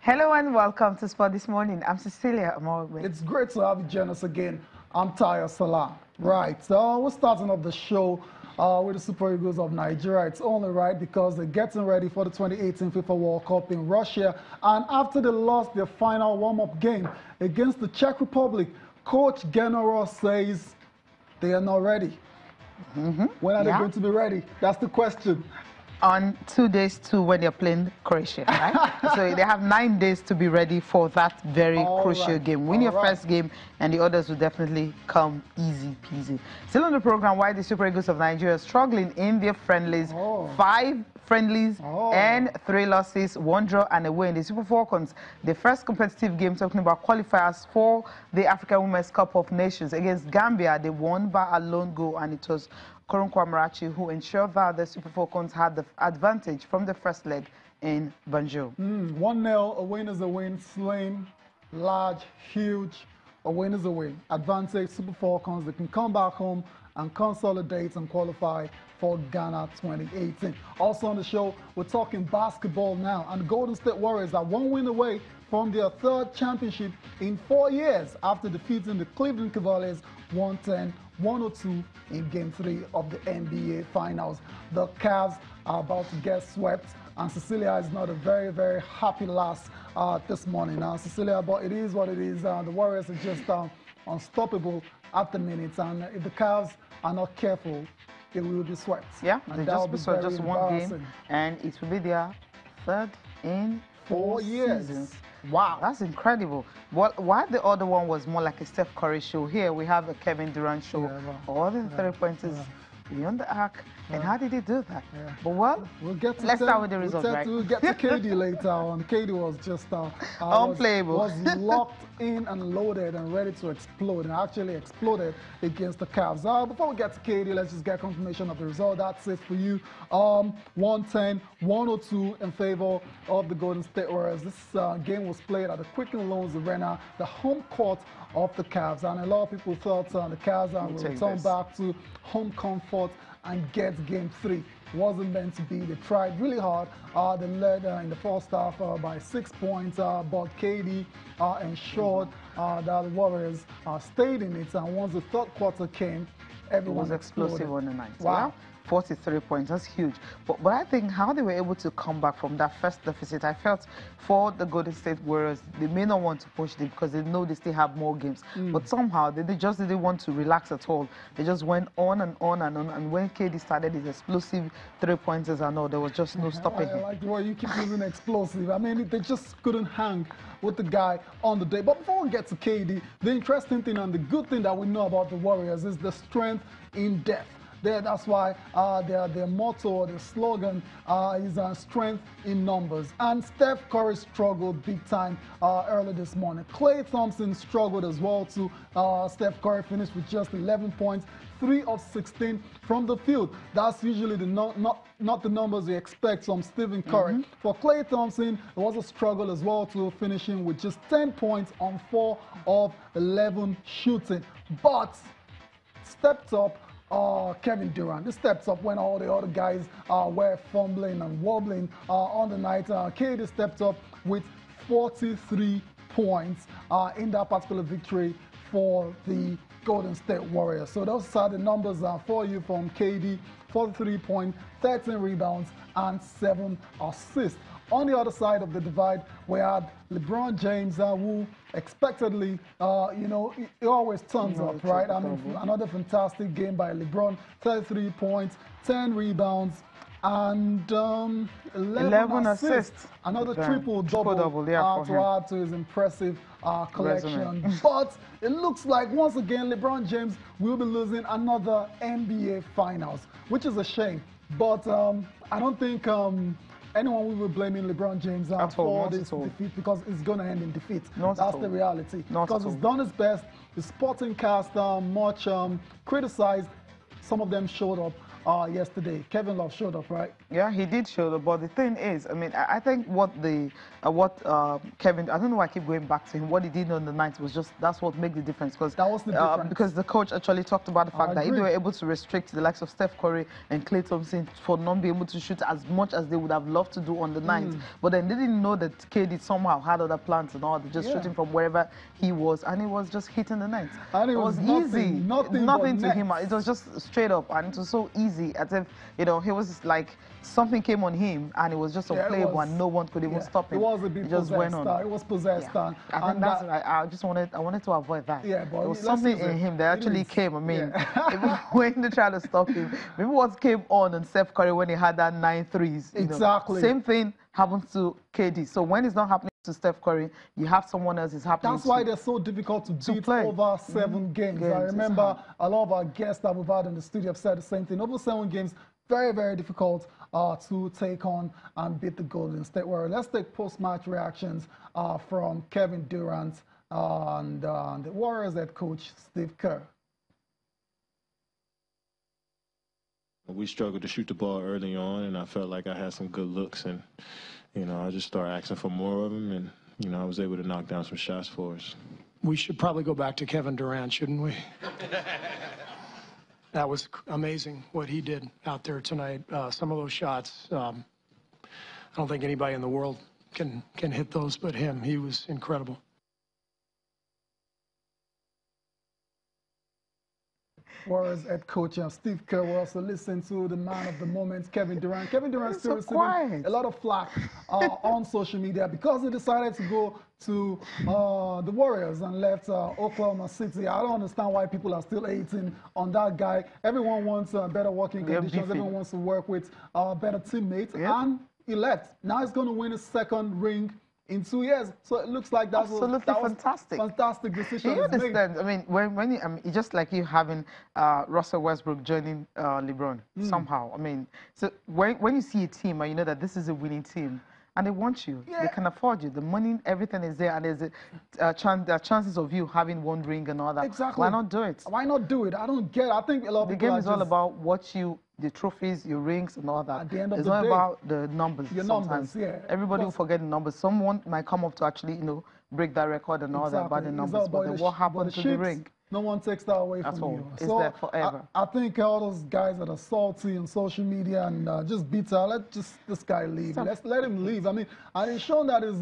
Hello and welcome to Sport This Morning. I'm Cecilia Amorogbe. It's great to have you join us again. I'm Tayo Salah. Right, so we're starting off the show with the Super Eagles of Nigeria. It's only right because they're getting ready for the 2018 FIFA World Cup in Russia. And after they lost their final warm-up game against the Czech Republic, Coach Genaro says they are not ready. When are they going to be ready? That's the question. On 2 days to when they're playing Croatia, right? So they have 9 days to be ready for that very crucial game. Win your first game and the others will definitely come easy peasy. Still on the program, why the Super Eagles of Nigeria are struggling in their friendlies. 5 friendlies and 3 losses, 1 draw and a win. The Super Falcons, the first competitive game, talking about qualifiers for the African Women's Cup of Nations against Gambia. They won by a lone goal, and it was Korunkwa Marachi who ensured that the Super Falcons had the advantage from the first leg in Banjul. 1-0, a win is a win, slim, large, huge, a win is a win. Advantage, Super Falcons, they can come back home and consolidate and qualify for Ghana 2018. Also on the show, we're talking basketball now, and the Golden State Warriors are 1 win away from their 3rd championship in 4 years after defeating the Cleveland Cavaliers 110-102 in Game 3 of the NBA Finals. The Cavs are about to get swept, and Cecilia is not a very, very happy lass this morning. Cecilia, but it is what it is. The Warriors are just unstoppable at the minute, and if the Cavs are not careful, they will be swept. Yeah, they just 1 game, and it will be their 3rd in 4 seasons. Wow, that's incredible. Well, why the other one was more like a Steph Curry show, here we have a Kevin Durant show. All the 3-pointers beyond the arc. And how did he do that? But well, let's start with the results, right? We'll get to KD later on. KD was just unplayable. Was locked in and loaded and ready to explode, and actually exploded against the Cavs. Before we get to KD, let's just get confirmation of the result. That's it for you. 110-102 in favor of the Golden State Warriors. This game was played at the Quicken Loans Arena, the home court of the Cavs, and a lot of people thought the Cavs will return back to home comfort and get Game 3. Wasn't meant to be. They tried really hard. They led in the first half by 6 points, but KD ensured that the Warriors stayed in it, and once the 3rd quarter came, everyone was explosive on the night. Wow. 43 points, that's huge. But I think how they were able to come back from that first deficit, I felt for the Golden State Warriors, they may not want to push them because they know they still have more games. But somehow, they just didn't want to relax at all. They just went on and on and on. And when KD started his explosive 3-pointers and all, there was just no stopping him. I like the way you keep using explosive. I mean, they just couldn't hang with the guy on the day. But before we get to KD, the interesting thing and the good thing that we know about the Warriors is the strength in depth. That's why their motto, their slogan is strength in numbers. And Steph Curry struggled big time early this morning. Klay Thompson struggled as well too. Steph Curry finished with just 11 points, 3 of 16 from the field. That's usually not the numbers you expect from Stephen Curry. For Klay Thompson, it was a struggle as well too, finishing with just 10 points on 4 of 11 shooting. But stepped up Kevin Durant. This steps up when all the other guys were fumbling and wobbling on the night. KD stepped up with 43 points in that particular victory for the Golden State Warriors. So those are the numbers for you from KD: 43 points, 13 rebounds, and 7 assists. On the other side of the divide, we had Lebron James, who expectedly, he always turns up, right? I mean, another fantastic game by LeBron: 33 points, 10 rebounds, and 11 assists. Another triple-double to add to his impressive collection. But it looks like, once again, LeBron James will be losing another NBA Finals, which is a shame. But I don't think anyone will be blaming LeBron James for this defeat, because it's going to end in defeat. That's the reality. Because he's done his best. The sporting cast, much criticized, some of them showed up yesterday. Kevin Love showed up, right? Yeah, he did show up. But the thing is, I mean, I think what Kevin, I don't know why I keep going back to him. What he did on the night was just, that's what made the difference. That was the difference. Because the coach actually talked about the fact that if they were able to restrict the likes of Steph Curry and Klay Thompson for not being able to shoot as much as they would have loved to do on the night, but then they didn't know that KD somehow had other plans and all, just shooting from wherever he was, and he was just hitting the net. And it was easy. Nothing to him. It was just straight up, and it was so easy, as if, you know, he was like, something came on him, and it was just unplayable, and no one could even stop him. It was a bit just possessed. It was possessed. I think that's, I wanted to avoid that. Yeah, but there was something in him that actually came. I mean, even when they tried to stop him, maybe what came on Steph Curry when he had that 9 threes. Exactly. Same thing happens to KD. So when it's not happening to Steph Curry, you have someone else is happening. That's why they're so difficult to beat over 7 games. I remember a lot of our guests that we've had in the studio have said the same thing. Over 7 games, very, very difficult to take on and beat the Golden State Warriors. Let's take post-match reactions from Kevin Durant and the Warriors head coach, Steve Kerr. We struggled to shoot the ball early on, and I felt like I had some good looks, and, you know, I just started asking for more of them, and, you know, I was able to knock down some shots for us. We should probably go back to Kevin Durant, shouldn't we? That was amazing what he did out there tonight. Some of those shots, I don't think anybody in the world can hit those but him. He was incredible. Warriors head coach Steve Kerr. We're also listening to the man of the moment, Kevin Durant. Kevin Durant still receiving a lot of flack on social media because he decided to go to the Warriors and left Oklahoma City. I don't understand why people are still hating on that guy. Everyone wants better working conditions. Everyone wants to work with better teammates. And he left. Now he's going to win his 2nd ring in 2 years. So it looks like that's fantastic. Fantastic decision. You understand? I mean, when you, it's just like you having Russell Westbrook joining Lebron somehow. I mean, so when you see a team and you know that this is a winning team, and they want you, they can afford you. The money, everything is there, and there's there are chances of you having 1 ring and all that. Exactly. Why not do it? Why not do it? I don't get it. I think a lot of people the game is all about what you, the trophies, your rings, and all that. At the end of it's the not day, about the numbers. Your sometimes. numbers, yeah. Everybody will forget the numbers. Someone might come up to actually, you know, break that record and all that about the numbers. But then what happened to the ring? No one takes that away from you. It's there forever. I think all those guys that are salty on social media and just bitter, let this guy leave. Let's let him leave. I mean, and it's shown that he's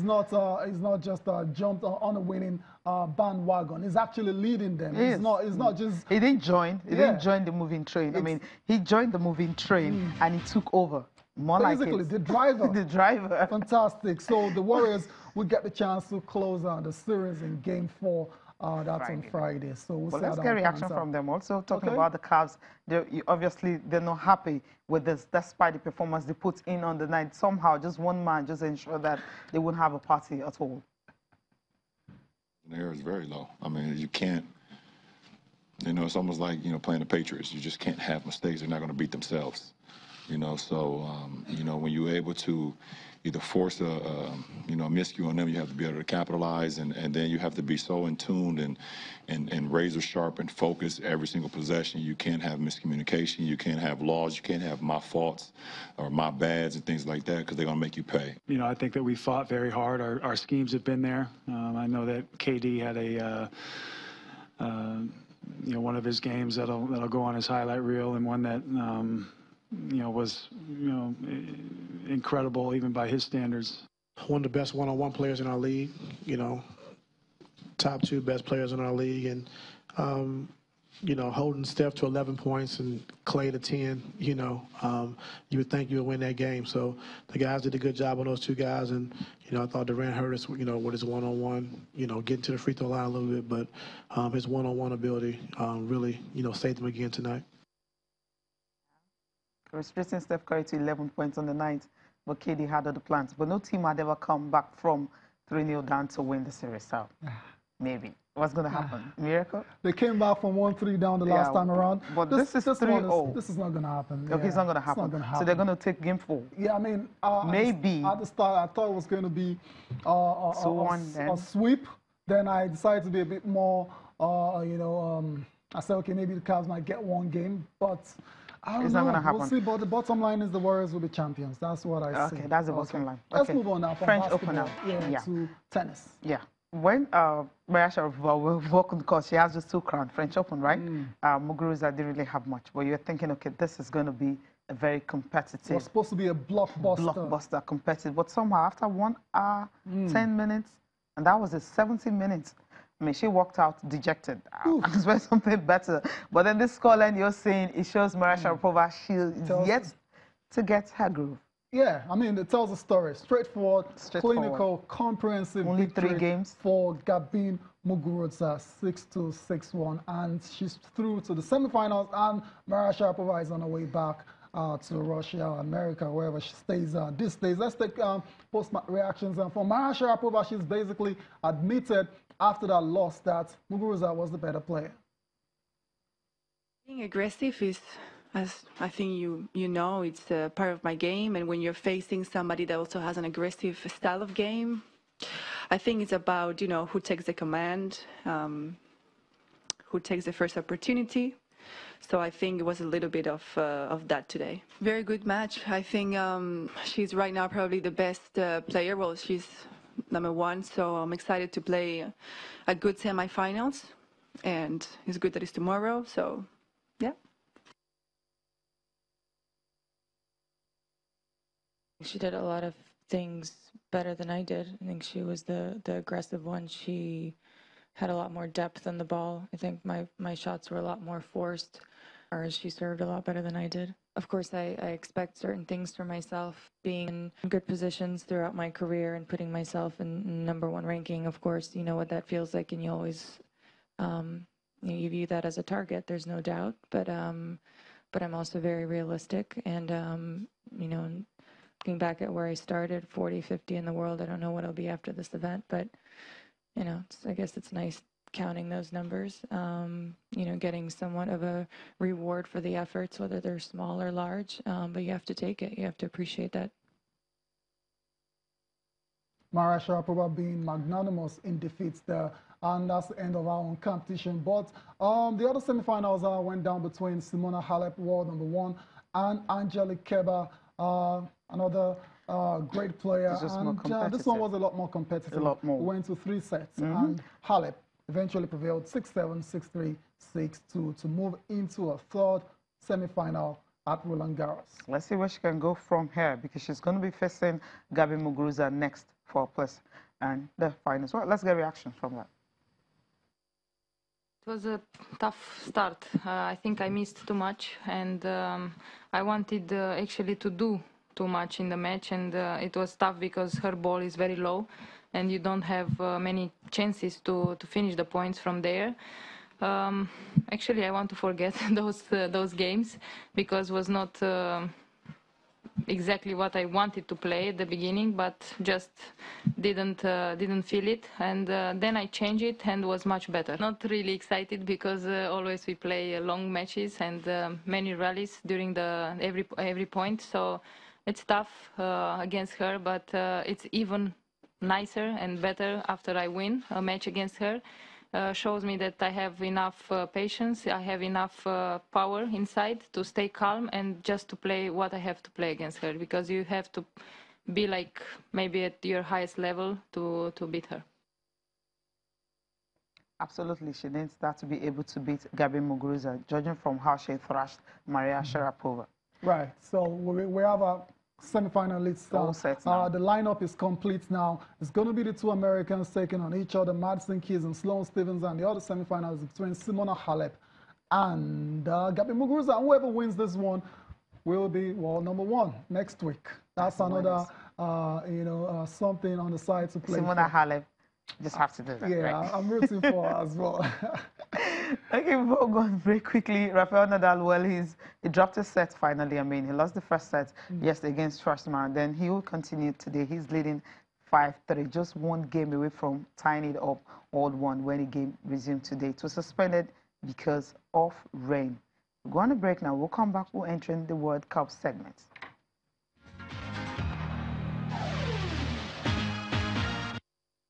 not just jumped on a winning bandwagon. He's actually leading them. He's not just. He didn't join. He didn't join the moving train. I mean, he joined the moving train and he took over. More basically, like the driver. The driver. Fantastic. So the Warriors will get the chance to close out the series in Game 4. That's on Friday. So we'll see let's get reaction from them. Also talking about the Cavs, obviously they're not happy with this, despite the performance they put in on the night. Somehow, just one man just ensure that they wouldn't have a party at all. The air is very low. I mean, you can't. You know, it's almost like, you know, playing the Patriots. You just can't have mistakes. They're not going to beat themselves. You know, so, you know, when you're able to either force a miscue on them, you have to be able to capitalize, and then you have to be so in tune and razor sharp and focused every single possession. You can't have miscommunication. You can't have laws. You can't have my faults or my bads and things like that, because they're going to make you pay. You know, I think that we fought very hard. Our schemes have been there. I know that KD had you know, one of his games that'll go on his highlight reel, and one that you know, was, you know, incredible even by his standards. One of the best one-on-one players in our league, you know, top 2 best players in our league, and you know, holding Steph to 11 points and Klay to 10, you know, you would think you would win that game. So the guys did a good job on those 2 guys, and you know, I thought Durant hurt us, you know, with his one-on-one, you know, getting to the free throw line a little bit, but his one-on-one ability really, you know, saved him again tonight. Restricting Steph Curry to 11 points on the night, but KD had other plans. But no team had ever come back from 3-0 down to win the series. So maybe. What's going to happen? Miracle? They came back from 1-3 down the last time around. But this is 3-0. This is not going to happen. Okay, it's not going to happen. So they're going to take Game 4. Yeah, I mean, maybe. At the start, I thought it was going to be a sweep. Then I decided to be a bit more, you know, I said, okay, maybe the Cavs might get 1 game. But I don't It's know. not going to happen. We'll see, but the bottom line is the Warriors will be champions. That's what I see. Okay, that's the bottom line. Let's Okay. move on now from French basketball opener. to tennis. Yeah. When Maria Sharapova will walk on the court, she has just 2 crowns, French Open, right? Muguruza didn't really have much, but you're thinking, okay, this is going to be a very competitive. It was supposed to be a blockbuster. Blockbuster, competitive. But somehow, after 1 hour, 10 minutes, and that was it, 70 minutes, I mean, she walked out dejected. I expect something better. But then this scoreline you're seeing, it shows Maria Sharapova, she is yet to get her groove. Yeah, I mean, it tells a story. Straightforward, clinical, comprehensive Only victory 3 games for Gabin Muguruza, 6-2, 6-1. And she's through to the semifinals, and Maria Sharapova is on her way back to Russia, America, wherever she stays these days. Let's take post-match reactions. And for Maria Sharapova, she's basically admitted after that loss that Muguruza was the better player. Being aggressive is, as I think you know, it's part of my game. And when you're facing somebody that also has an aggressive style of game, I think it's about, you know, who takes the command, who takes the first opportunity. So I think it was a little bit of that today. Very good match. I think she's right now probably the best player. Well, she's #1, so I'm excited to play a good semifinals. And it's good that it's tomorrow, so yeah. She did a lot of things better than I did. I think she was the aggressive one. She had a lot more depth in the ball. I think my shots were a lot more forced, or she served a lot better than I did. Of course, I expect certain things for myself, being in good positions throughout my career and putting myself in #1 ranking. Of course, you know what that feels like, and you always you view that as a target. There's no doubt, but I'm also very realistic, and you know, looking back at where I started, 40, 50 in the world. I don't know what it'll be after this event, but you know, I guess it's nice counting those numbers, you know, getting somewhat of a reward for the efforts, whether they're small or large, but you have to take it. You have to appreciate that. Maria Sharapova being magnanimous in defeats there, and that's the end of our own competition. But the other semifinals went down between Simona Halep, world #1, and Angelique Kerber, another great player. And this one was a lot more competitive. A lot more. We went to 3 sets, and Halep eventually prevailed 6-7, 6-3, 6-2 to move into a 3rd semifinal at Roland Garros. Let's see where she can go from here, because she's going to be facing Gabin Muguruza next for plus and the finals. Well, let's get reactions from that. It was a tough start. I think I missed too much, and I wanted actually to do too much in the match, and it was tough because her ball is very low and you don't have many chances to finish the points from there. Actually, I want to forget those games, because it was not exactly what I wanted to play at the beginning, but just didn't feel it, and then I changed it and was much better. Not really excited, because always we play long matches and many rallies during every point, so it's tough against her, but it's even nicer and better after I win a match against her. Shows me that I have enough patience, I have enough power inside to stay calm and just to play what I have to play against her, because you have to be like maybe at your highest level to beat her. Absolutely, she needs that to be able to beat Gabin Muguruza, judging from how she thrashed Maria Sharapova. Right, so we have a semi-final list. All set now. The lineup is complete now. It's going to be the 2 Americans taking on each other, Madison Keys and Sloane Stephens, and the other semi-final is between Simona Halep and Gabin Muguruza. And whoever wins this one will be world #1 next week. That's another, something on the side to play. Simona Halep, just have to do that. Yeah, right? I'm rooting for her as well. Okay, we'll go on very quickly. Rafael Nadal, well, he dropped a set finally. I mean, he lost the first set yesterday against Schwarzman. Then he will continue today. He's leading 5-3, just 1 game away from tying it up all 1 when the game resumed today. It was suspended because of rain. We're going to break now. We'll come back. We'll enter in the World Cup segment.